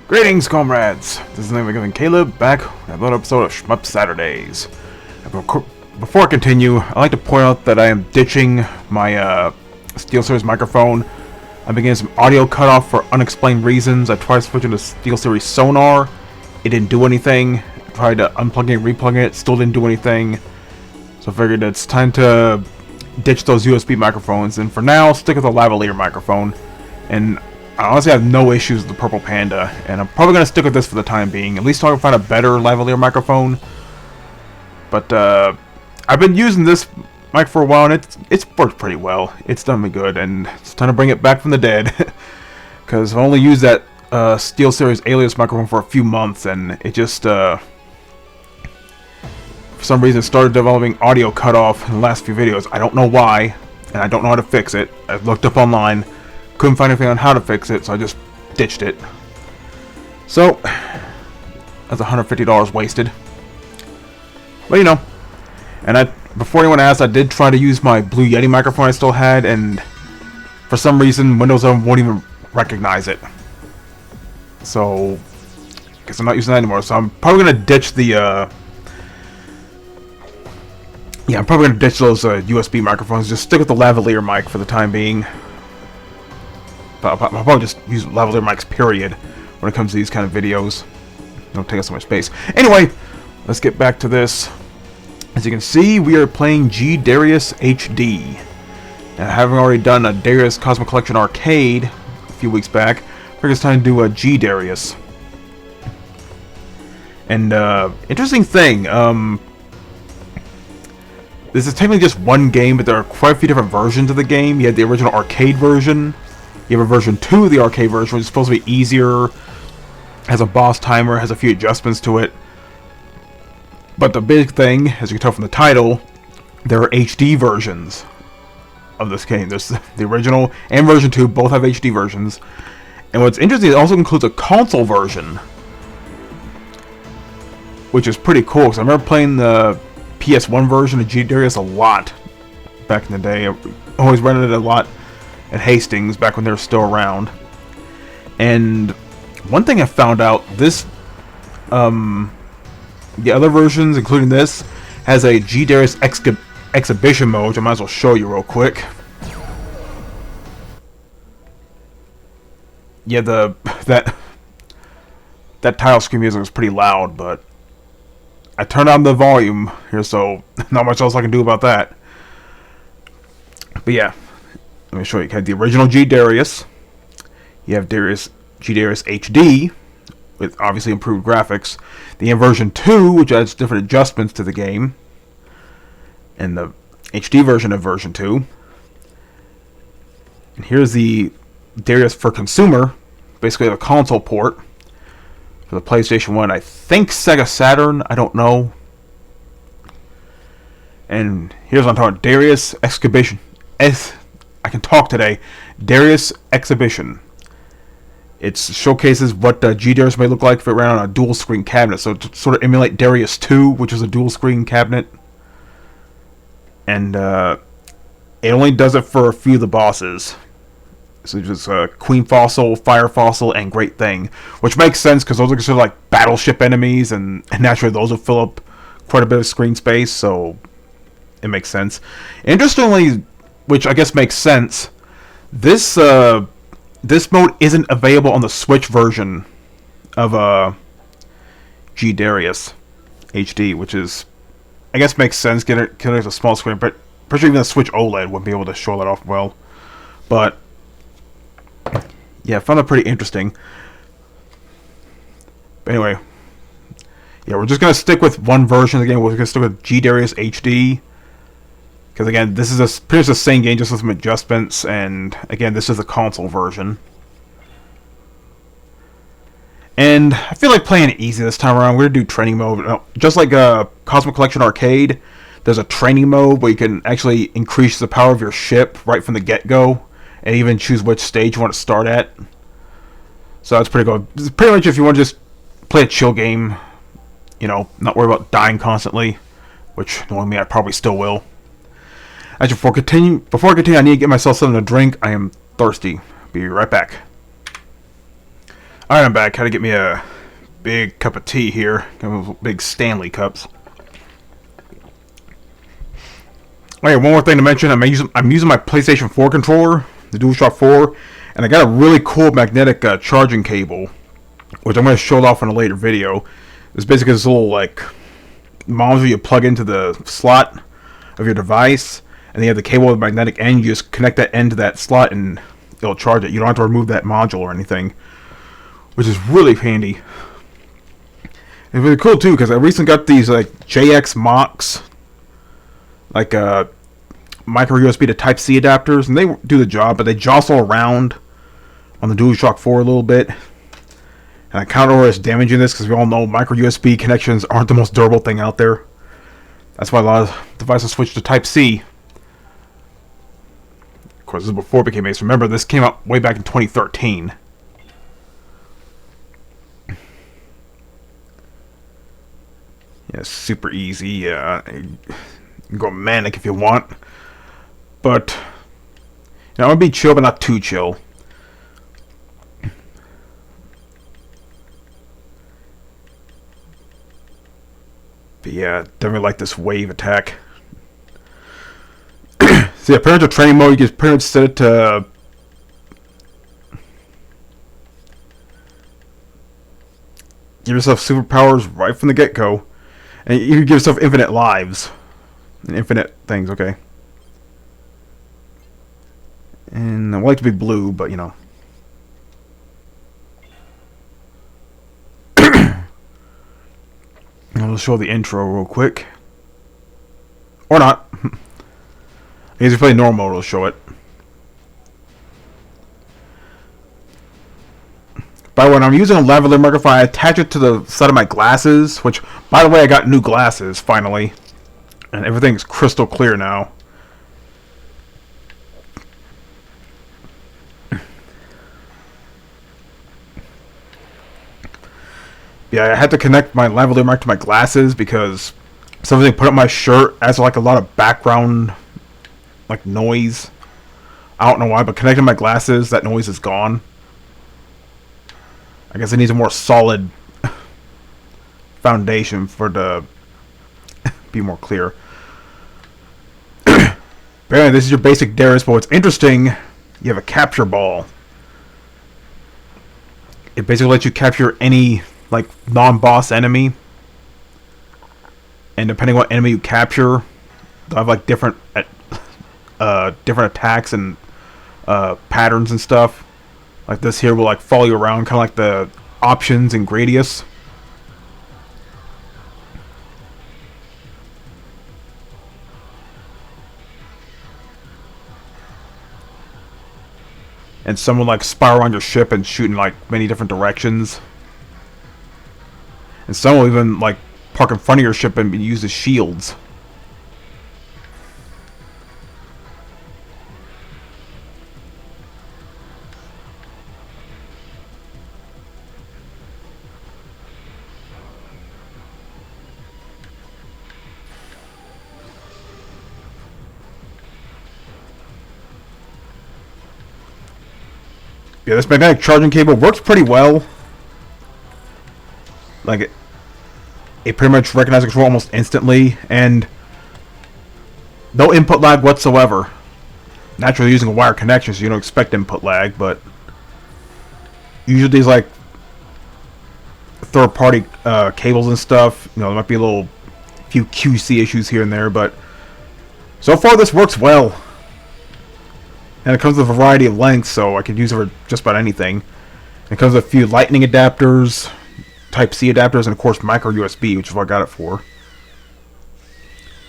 Greetings, comrades! This is Neffex Caleb, back with another episode of SHMUP Saturdays. Before I continue, I'd like to point out that I am ditching my SteelSeries microphone. I'm getting some audio cutoff for unexplained reasons. I tried switching to SteelSeries Sonar. It didn't do anything. I tried to unplugging and replugging it. Still didn't do anything. So I figured it's time to ditch those USB microphones. And for now, stick with the lavalier microphone. And I honestly have no issues with the Purple Panda, and I'm probably going to stick with this for the time being, at least until I can find a better lavalier microphone. But I've been using this mic for a while, and it's worked pretty well. It's done me good, and it's time to bring it back from the dead. Because I've only used that SteelSeries Alias microphone for a few months, and it just, for some reason, started developing audio cutoff in the last few videos. I don't know why, and I don't know how to fix it. I've looked up online. Couldn't find anything on how to fix it, so I just ditched it. So, that's $150 wasted. But you know, and before anyone asked, I did try to use my Blue Yeti microphone I still had, and for some reason, Windows 11 won't even recognize it. So, I guess I'm not using that anymore. So I'm probably gonna ditch the I'm probably gonna ditch those USB microphones. Just stick with the lavalier mic for the time being. I'll probably just use lavalier mics, period, when it comes to these kind of videos. Don't take up so much space. Anyway, let's get back to this. As you can see, we are playing G-Darius HD. Now, having already done a Darius Cosmic Collection Arcade a few weeks back, I figured it's time to do a G-Darius. And, interesting thing, this is technically just one game, but there are quite a few different versions of the game. You had the original arcade version. You have a version 2 of the arcade version, which is supposed to be easier, has a boss timer, has a few adjustments to it. But the big thing, as you can tell from the title, there are HD versions of this game. There's the original and version 2, both have HD versions. And what's interesting, it also includes a console version, which is pretty cool, because I remember playing the PS1 version of G-Darius a lot back in the day. I always rented it a lot at Hastings back when they were still around. And one thing I found out, this the other versions, including this, has a G-Darius exhibition mode, which I might as well show you real quick. Yeah, that title screen music was pretty loud, but I turned on the volume here, so not much else I can do about that. But yeah, let me show you. You have the original G-Darius. You have G-Darius HD, with obviously improved graphics. The version 2, which adds different adjustments to the game. And the HD version of version 2. And here's the Darius for consumer. Basically a console port for the PlayStation 1. I think Sega Saturn. I don't know. And here's what I'm talking about. Darius Exhibition. I can talk today. Darius Exhibition. It showcases what G-Darius may look like if it ran on a dual screen cabinet. So to sort of emulate Darius 2, which is a dual screen cabinet. And it only does it for a few of the bosses. So just Queen Fossil, Fire Fossil, and Great Thing. Which makes sense because those are considered like battleship enemies. And naturally those will fill up quite a bit of screen space. So it makes sense. Interestingly, which I guess makes sense, this mode isn't available on the Switch version of G-Darius HD, which is, I guess, makes sense. Because it's a small screen, but pretty sure even the Switch OLED wouldn't be able to show that off well. But yeah, I found that pretty interesting. But anyway, yeah, we're just gonna stick with one version of the game. We're gonna stick with G-Darius HD. Because again, this is pretty much the same game, just with some adjustments, and again, this is the console version. And I feel like playing it easy this time around. We're going to do training mode. Just like Cosmic Collection Arcade, there's a training mode where you can actually increase the power of your ship right from the get-go, and even choose which stage you want to start at. So that's pretty good. It's pretty much if you want to just play a chill game, you know, not worry about dying constantly, which knowing me, I probably still will. Actually, before I continue, I need to get myself something to drink. I am thirsty. Be right back. Alright, I'm back. Had to get me a big cup of tea here. Big Stanley cups. Okay, one more thing to mention. I'm using my PlayStation 4 controller, the DualShock 4, and I got a really cool magnetic charging cable, which I'm going to show off in a later video. It's basically this little, like, module you plug into the slot of your device, and you have the cable with the magnetic end. You just connect that end to that slot, and it'll charge it. You don't have to remove that module or anything, which is really handy. It's really cool too, because I recently got these like JX Mox, like micro USB to Type C adapters, and they do the job, but they jostle around on the DualShock 4 a little bit. And I counter AORUS damaging this, because we all know micro USB connections aren't the most durable thing out there. That's why a lot of devices switch to Type C. Of course, this is before it became Ace. Remember, this came out way back in 2013. Yeah, super easy. You can go manic if you want. But, you know, I'm going to be chill, but not too chill. But yeah, definitely like this wave attack. So yeah, pretty much a training mode, you can pretty much set it to... give yourself superpowers right from the get-go. And you can give yourself infinite lives. And infinite things, okay. And I would like to be blue, but you know. I'll show the intro real quick. Or not. I guess if you play normal, it'll show it. By the way, when I'm using a lavalier microphone, I attach it to the side of my glasses, which, by the way, I got new glasses, finally. And everything's crystal clear now. Yeah, I had to connect my lavalier mic to my glasses because something put up my shirt adds like a lot of background like noise. I don't know why, but connecting my glasses, that noise is gone. I guess it needs a more solid foundation for it to be more clear. Apparently, this is your basic Darius, but what's interesting, you have a capture ball. It basically lets you capture any like non-boss enemy, and depending on what enemy you capture, they'll have like different attacks and patterns and stuff. Like this here will like follow you around, kind of like the options in Gradius. And some will like spiral around your ship and shoot in like many different directions. And some will even like park in front of your ship and be used as shields. Yeah, this magnetic charging cable works pretty well. Like it pretty much recognizes control almost instantly, and no input lag whatsoever. Naturally, using a wire connection, so you don't expect input lag, but usually these like third-party cables and stuff, you know, there might be a few QC issues here and there, but so far this works well. And it comes with a variety of lengths, so I can use it for just about anything. It comes with a few lightning adapters, Type C adapters, and of course micro USB, which is what I got it for.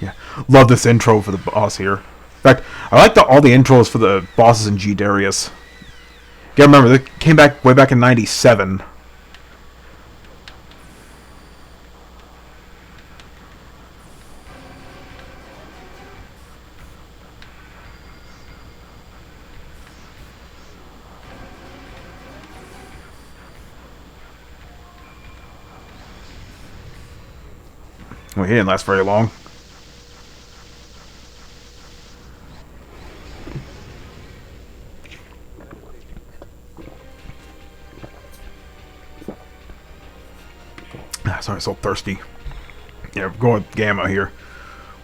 Yeah, love this intro for the boss here. In fact, I like all the intros for the bosses in G-Darius. You gotta remember, they came back way back in '97. Well, he didn't last very long. Sorry, so thirsty. Yeah, we're going with Gamma here.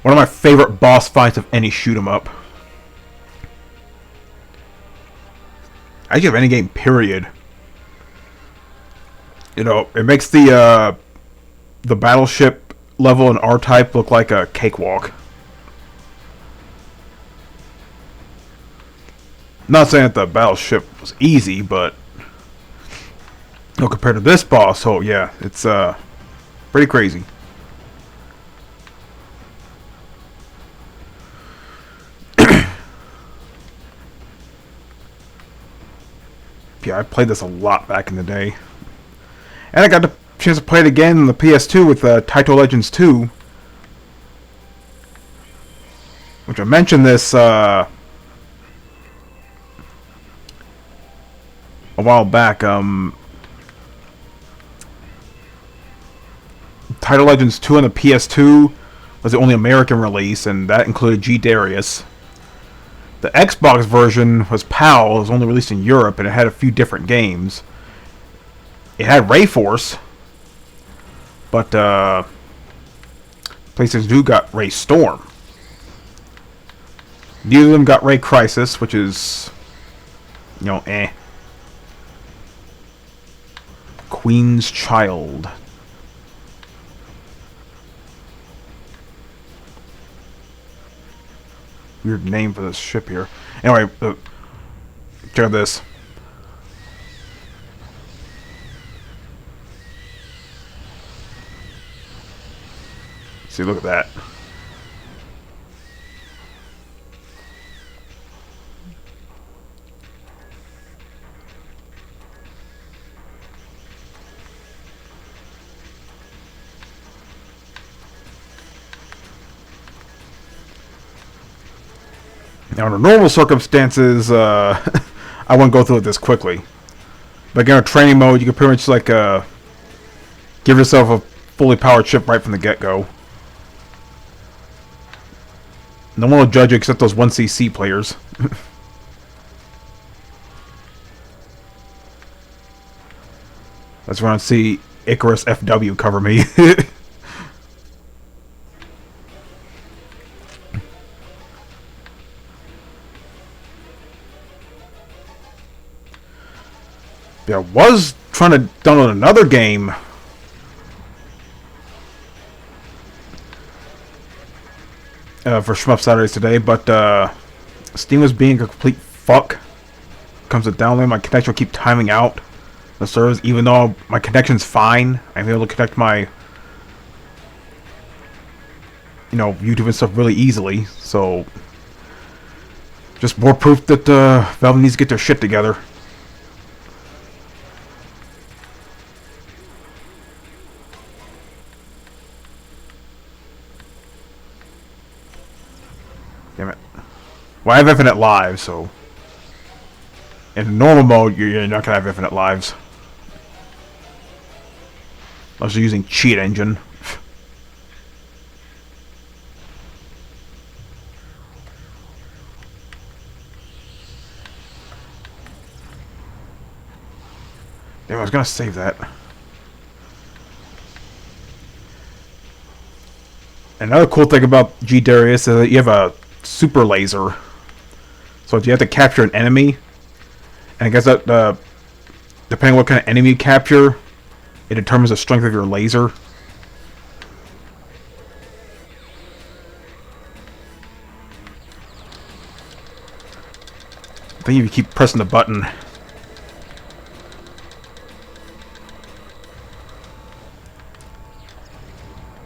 One of my favorite boss fights of any shoot 'em up. Actually, of any game, period. You know, it makes the battleship level in R-Type look like a cakewalk. Not saying that the battleship was easy, but you know, compared to this boss, oh yeah, it's pretty crazy. Yeah, I played this a lot back in the day. And I got the chance to play it again on the PS2 with Taito Legends 2. Which I mentioned this a while back. Taito Legends 2 on the PS2 was the only American release, and that included G-Darius. The Xbox version was PAL. It was only released in Europe, and it had a few different games. It had Ray Force, but PlayStation 2 got Ray Storm. Neither of them got Ray Crisis, which is, you know, eh. Queen's Child. Weird name for this ship here. Anyway, check out this. See, look at that. Now, under normal circumstances, I wouldn't go through it this quickly. But in a training mode, you can pretty much like give yourself a fully powered ship right from the get-go. No one will judge you except those 1cc players. Let's run and see Icarus FW cover me. Yeah, I was trying to download another game. For SHMUP Saturdays today, but Steam was being a complete fuck. Comes to download, my connection will keep timing out the servers, even though my connection's fine. I'm able to connect my, you know, YouTube and stuff really easily. So, just more proof that Valve needs to get their shit together. Damn it. Well, I have infinite lives, so in normal mode, you're not gonna have infinite lives. Unless you're using cheat engine. Damn, I was gonna save that. Another cool thing about G-Darius is that you have a super laser. So you have to capture an enemy. And I guess that, depending on what kind of enemy you capture, it determines the strength of your laser. I think if you keep pressing the button.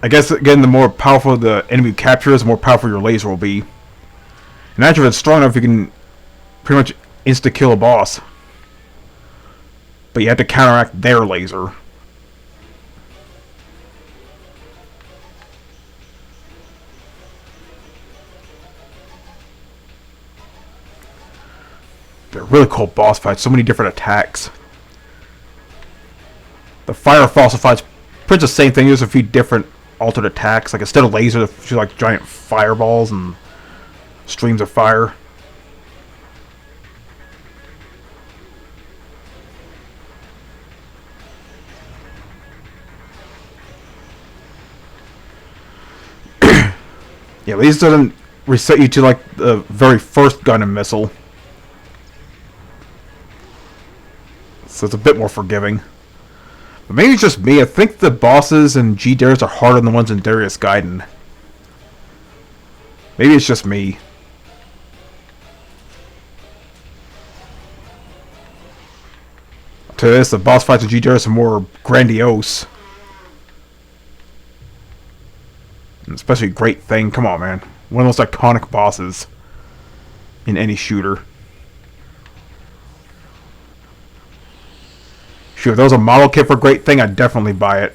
I guess, again, the more powerful the enemy you capture is, the more powerful your laser will be. And actually, if it's strong enough, you can pretty much insta-kill a boss. But you have to counteract their laser. They're really cool boss fights, so many different attacks. The fire fossil fight's pretty much the same thing, there's a few different altered attacks. Like instead of laser, she's like giant fireballs and streams of fire. Yeah, at least it doesn't reset you to like the very first gun and missile. So it's a bit more forgiving. But maybe it's just me. I think the bosses in G-Darius are harder than the ones in Darius Gaiden. Maybe it's just me. To this, the boss fights in G-Darius are more grandiose. And especially Great Thing. Come on, man. One of the most iconic bosses in any shooter. Shoot, if there was a model kit for Great Thing, I'd definitely buy it.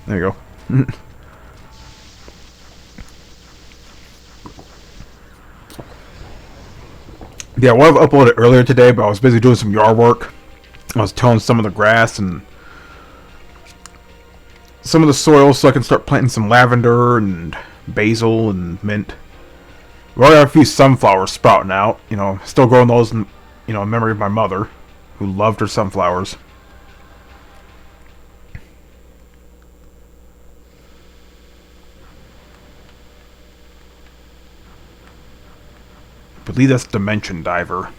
There you go. Yeah, I would have uploaded earlier today, but I was busy doing some yard work. I was tilling some of the grass and some of the soil so I can start planting some lavender and basil and mint. We already have a few sunflowers sprouting out. You know, still growing those in, you know, in memory of my mother, who loved her sunflowers. I believe that's Dimension Diver.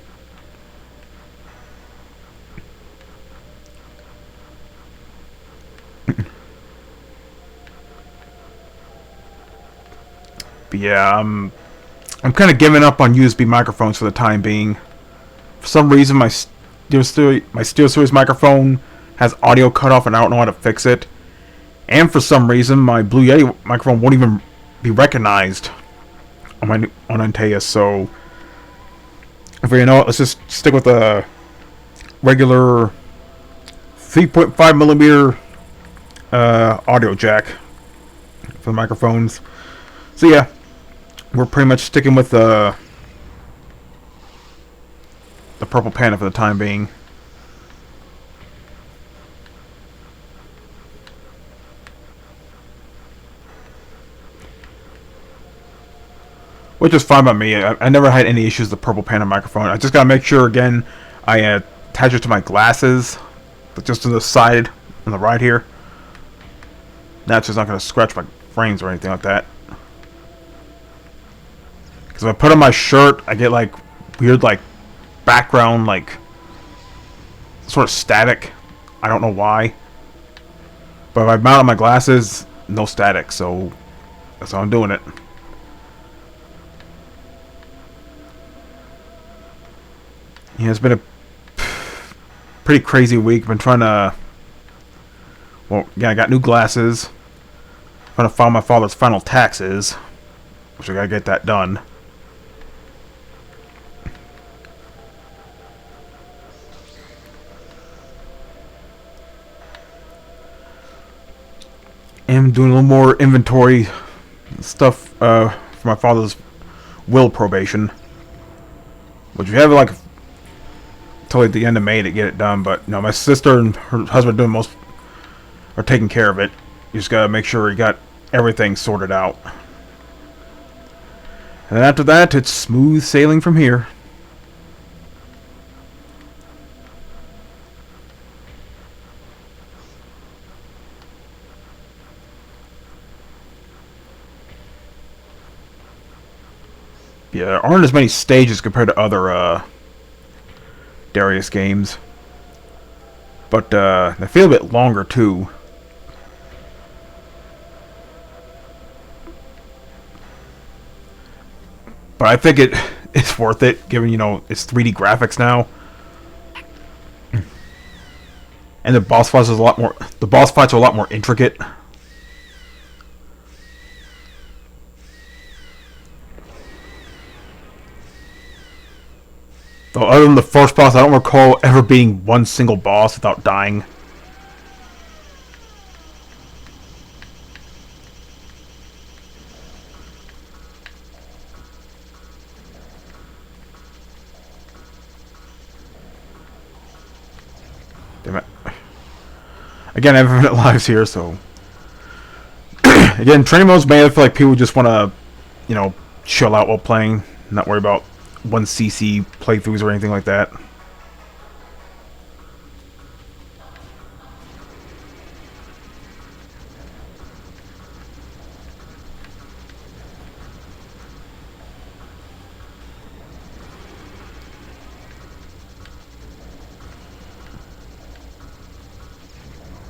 But yeah, I'm kind of giving up on USB microphones for the time being. For some reason, my SteelSeries microphone has audio cut off, and I don't know how to fix it. And for some reason, my Blue Yeti microphone won't even be recognized on Antaeus. So, if you know, let's just stick with the regular 3.5 millimeter audio jack for the microphones. So yeah, we're pretty much sticking with the Purple Panda for the time being. Which is fine by me. I never had any issues with the Purple Panda microphone. I just gotta make sure, again, I attach it to my glasses, but just to the side on the right here. That's just not gonna scratch my frames or anything like that. Because if I put on my shirt, I get like weird like background, like sort of static. I don't know why. But if I mount on my glasses, no static. So that's how I'm doing it. Yeah, it's been a pretty crazy week. I've been trying to... Well, yeah, I got new glasses. I'm trying to file my father's final taxes, which I gotta get that done. And doing a little more inventory stuff for my father's will probation, which we have like till the end of May to get it done. But you know, my sister and her husband are taking care of it. You just gotta make sure you got everything sorted out, and then after that, it's smooth sailing from here. Yeah, there aren't as many stages compared to other Darius games, but they feel a bit longer too. But I think it's worth it, given, you know, it's 3D graphics now, and the boss fights are a lot more intricate. Though other than the first boss, I don't recall ever beating one single boss without dying. Again, I have infinite lives here, so... Again, training mode's made for like people who just want to, you know, chill out while playing, not worry about 1cc playthroughs or anything like that.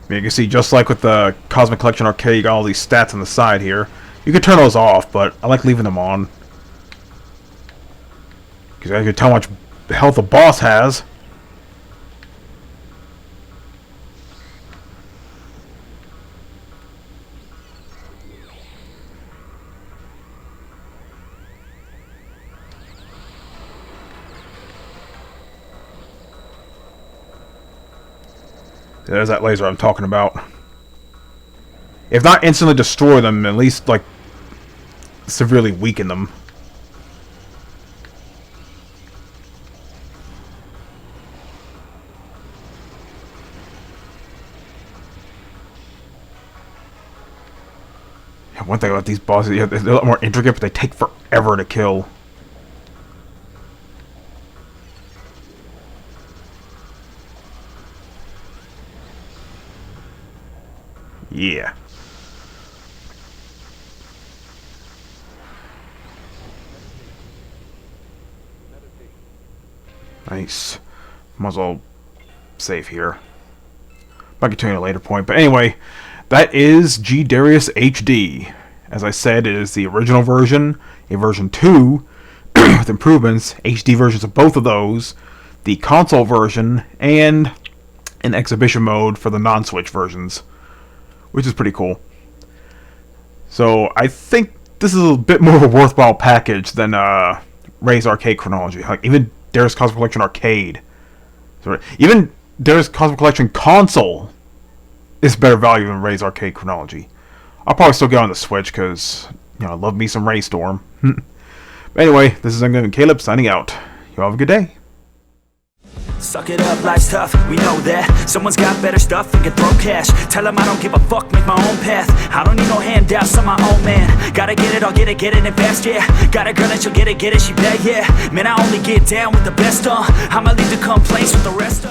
You can see, just like with the Cosmic Collection Arcade, you got all these stats on the side here. You can turn those off, but I like leaving them on. Because I can tell how much health the boss has. There's that laser I'm talking about. If not instantly destroy them, at least, like, severely weaken them. One thing about these bosses, yeah, they're a lot more intricate, but they take forever to kill. Yeah. Nice. Might as well save here. Might continue at a later point. But anyway, that is G-Darius HD. As I said, it is the original version, a version 2 with improvements, HD versions of both of those, the console version, and an exhibition mode for the non-Switch versions, which is pretty cool. So I think this is a bit more of a worthwhile package than Ray's Arcade Chronology. Like, even Darius Cosmic Collection Arcade, even Darius Cosmic Collection Console is better value than Ray's Arcade Chronology. I'll probably still get on the Switch because, you know, I love me some Ray Storm. But anyway, this is Caleb signing out. You all have a good day. Suck it up, life's tough, we know that. Someone's got better stuff and can throw cash. Tell them I don't give a fuck, make my own path. I don't need no handouts, I'm my own man. Gotta get it, I'll get it and fast, yeah. Got a girl and she'll get it, she bad, yeah. Man, I only get down with the best, I'ma leave the complaints with the rest,